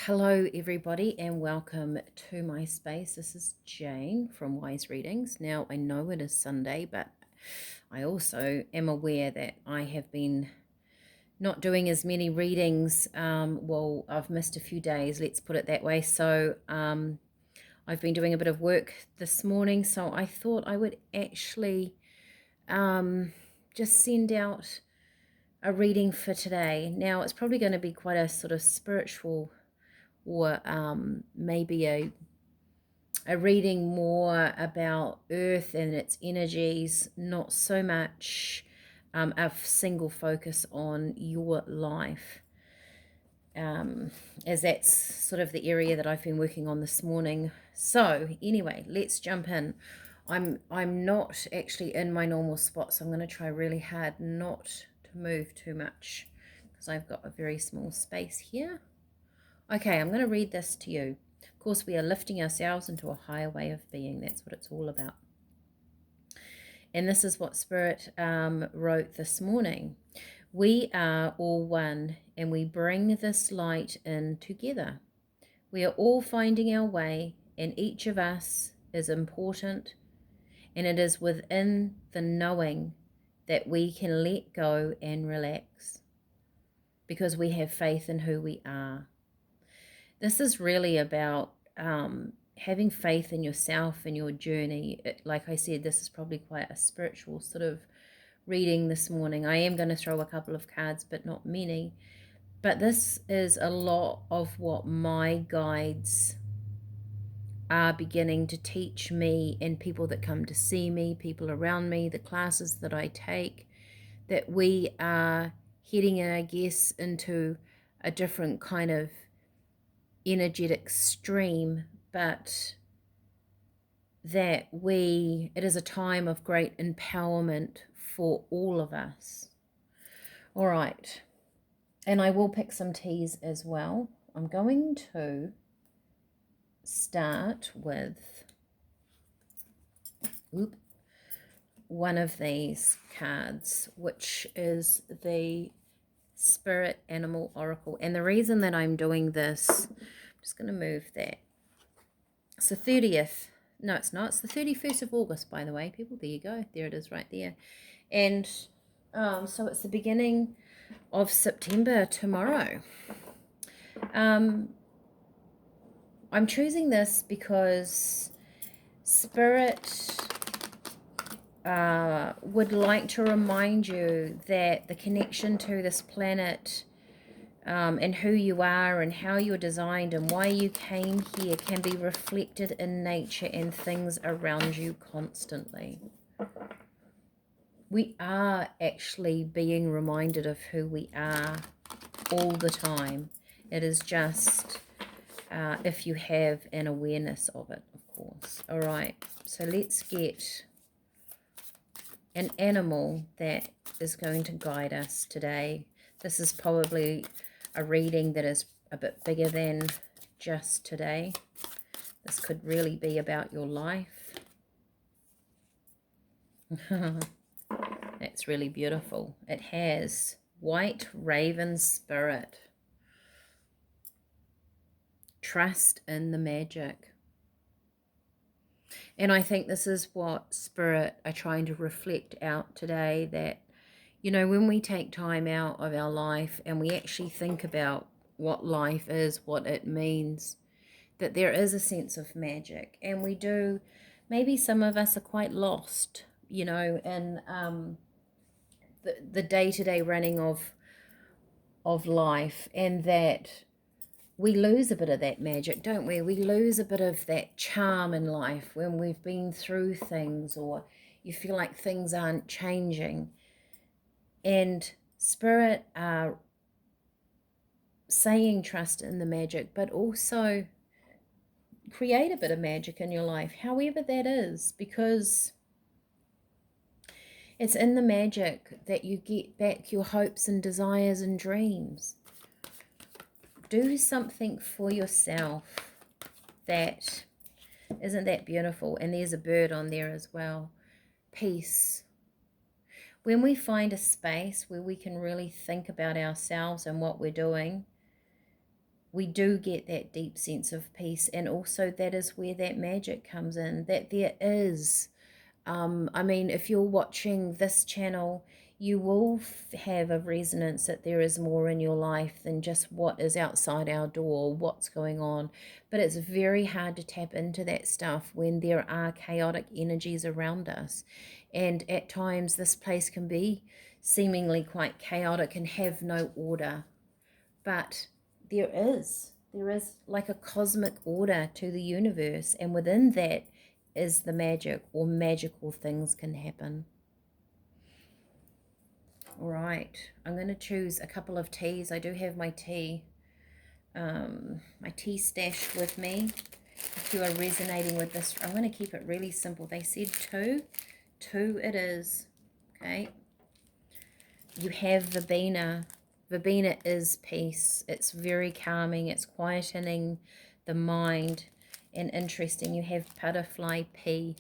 Hello, everybody, and welcome to my space. This is Jane from Wise Readings. Now, I know it is Sunday, but I also am aware that I have been not doing as many readings. Well, I've missed a few days, let's put it that way. So, I've been doing a bit of work this morning, so I thought I would actually just send out a reading for today. Now, it's probably going to be quite a sort of spiritual or maybe a reading more about Earth and its energies, not so much a single focus on your life, as that's sort of the area that I've been working on this morning. So anyway, let's jump in. I'm not actually in my normal spot, so I'm going to try really hard not to move too much because I've got a very small space here. Okay, I'm going to read this to you. Of course, we are lifting ourselves into a higher way of being. That's what it's all about. And this is what Spirit wrote this morning. We are all one, and we bring this light in together. We are all finding our way, and each of us is important, and it is within the knowing that we can let go and relax because we have faith in who we are. This is really about having faith in yourself and your journey. Like I said, this is probably quite a spiritual sort of reading this morning. I am going to throw a couple of cards, but not many. But this is a lot of what my guides are beginning to teach me, and people that come to see me, people around me, the classes that I take, that we are heading, I guess, into a different kind of energetic stream, but that it is a time of great empowerment for all of us. All right, and I will pick some teas as well. I'm going to start with one of these cards, which is the Spirit Animal Oracle. And the reason that I'm doing this, I'm just going to move that. It's the 30th. No, it's not. It's the 31st of August, by the way, people. There you go. There it is right there. And so it's the beginning of September tomorrow. I'm choosing this because Spirit would like to remind you that the connection to this planet and who you are and how you're designed and why you came here can be reflected in nature and things around you constantly. We are actually being reminded of who we are all the time. It is just if you have an awareness of it, of course. All right, so let's get an animal that is going to guide us today. This is probably a reading that is a bit bigger than just today. This could really be about your life. That's really beautiful. It has White Raven Spirit. Trust in the magic. And I think this is what Spirit are trying to reflect out today, that, you know, when we take time out of our life and we actually think about what life is, what it means, that there is a sense of magic. And we do, maybe some of us are quite lost, you know, in the day-to-day running of life, and that we lose a bit of that magic, don't we? We lose a bit of that charm in life when we've been through things, or you feel like things aren't changing. And Spirit are saying trust in the magic, but also create a bit of magic in your life, however that is, because it's in the magic that you get back your hopes and desires and dreams. Do something for yourself that isn't that beautiful. And there's a bird on there as well. Peace. When we find a space where we can really think about ourselves and what we're doing, we do get that deep sense of peace. And also that is where that magic comes in, that there is, I mean, if you're watching this channel, you will have a resonance that there is more in your life than just what is outside our door, what's going on. But it's very hard to tap into that stuff when there are chaotic energies around us. And at times this place can be seemingly quite chaotic and have no order. But there is like a cosmic order to the universe, and within that is the magic, or magical things can happen. All right, I'm going to choose a couple of teas. I do have my tea stash with me. If you are resonating with this, I'm going to keep it really simple. They said two it is. Okay, you have Verbena. Verbena is peace. It's very calming. It's quietening the mind. And interesting, you have butterfly pea.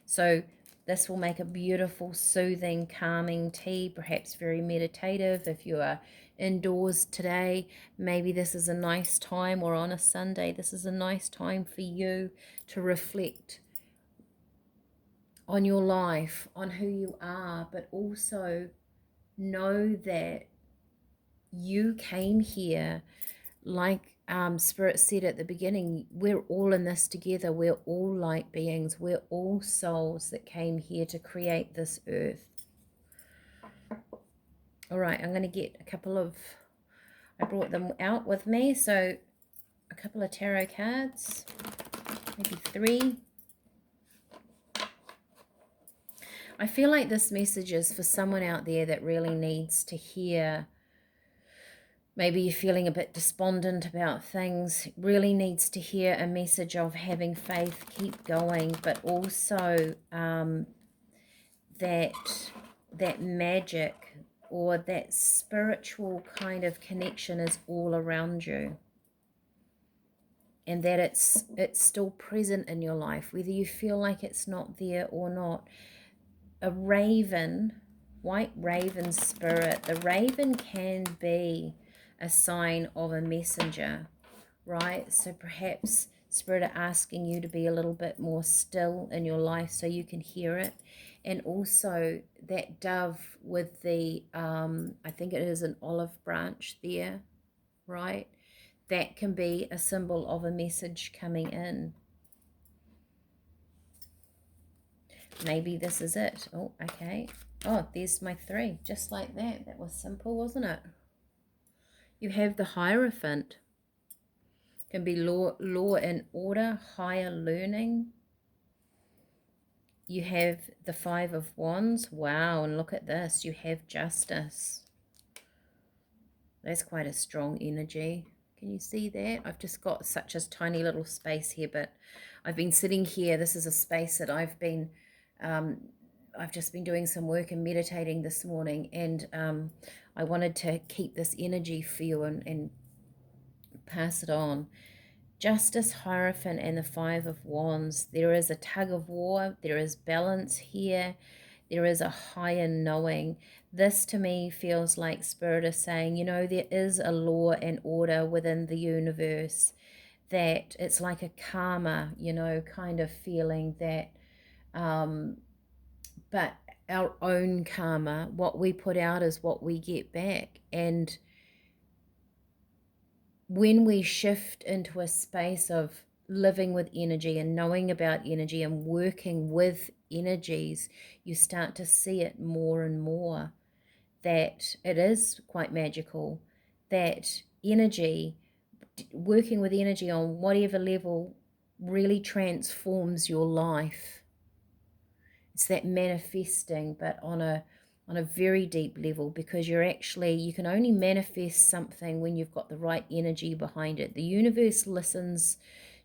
So this will make a beautiful, soothing, calming tea, perhaps very meditative. If you are indoors today, maybe this is a nice time, or on a Sunday, this is a nice time for you to reflect on your life, on who you are, but also know that you came here, like Spirit said at the beginning, we're all in this together. We're all light beings. We're all souls that came here to create this earth. All right, I'm going to get a couple of, I brought them out with me, so a couple of tarot cards, maybe 3. I feel like this message is for someone out there that really needs to hear. Maybe you're feeling a bit despondent about things, really needs to hear a message of having faith, keep going, but also that magic, or that spiritual kind of connection is all around you. And that it's still present in your life, whether you feel like it's not there or not. A raven, white raven spirit, the raven can be a sign of a messenger, right? So perhaps Spirit are asking you to be a little bit more still in your life so you can hear it. And also that dove with the, I think it is an olive branch there, right? That can be a symbol of a message coming in. Maybe this is it. Oh, okay. Oh, there's my 3, just like that. That was simple, wasn't it? You have the Hierophant. Can be law and order, higher learning. You have the 5 of Wands. Wow, and look at this. You have Justice. That's quite a strong energy. Can you see that? I've just got such a tiny little space here, but I've been sitting here. This is a space that I've just been doing some work and meditating this morning, and I wanted to keep this energy for you and pass it on. Justice, Hierophant, and the 5 of Wands. There is a tug of war. There is balance here. There is a higher knowing. This to me feels like Spirit is saying, you know, there is a law and order within the universe, that it's like a karma, you know, kind of feeling that, but our own karma, what we put out is what we get back. And when we shift into a space of living with energy and knowing about energy and working with energies, you start to see it more and more, that it is quite magical, that energy, working with energy on whatever level, really transforms your life. It's that manifesting, but on a very deep level, because you can only manifest something when you've got the right energy behind it. The universe listens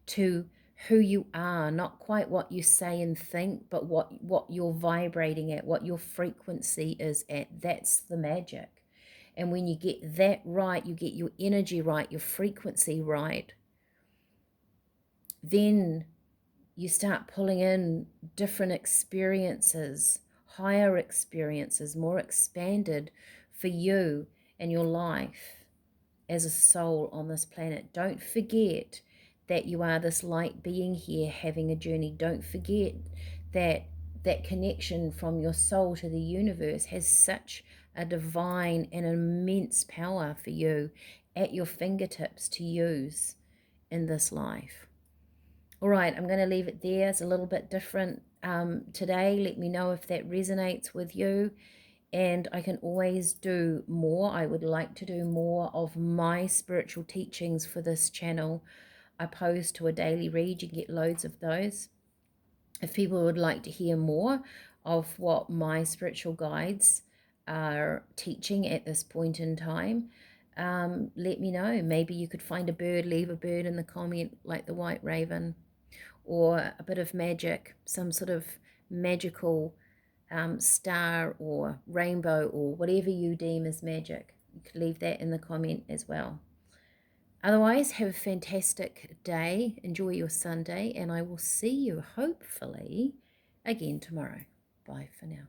to who you are, not quite what you say and think, but what you're vibrating at, what your frequency is at. That's the magic. And when you get that right, you get your energy right, your frequency right, then you start pulling in different experiences, higher experiences, more expanded for you and your life. as a soul on this planet. Don't forget that you are this light being here having a journey. Don't forget that that connection from your soul to the universe has such a divine and immense power for you at your fingertips to use in this life. All right, I'm going to leave it there. It's a little bit different today. Let me know if that resonates with you. And I can always do more. I would like to do more of my spiritual teachings for this channel opposed to a daily read. You get loads of those. If people would like to hear more of what my spiritual guides are teaching at this point in time, let me know. Maybe you could find a bird, leave a bird in the comment like the white raven, or a bit of magic, some sort of magical star or rainbow or whatever you deem as magic. You could leave that in the comment as well. Otherwise, have a fantastic day. Enjoy your Sunday, and I will see you hopefully again tomorrow. Bye for now.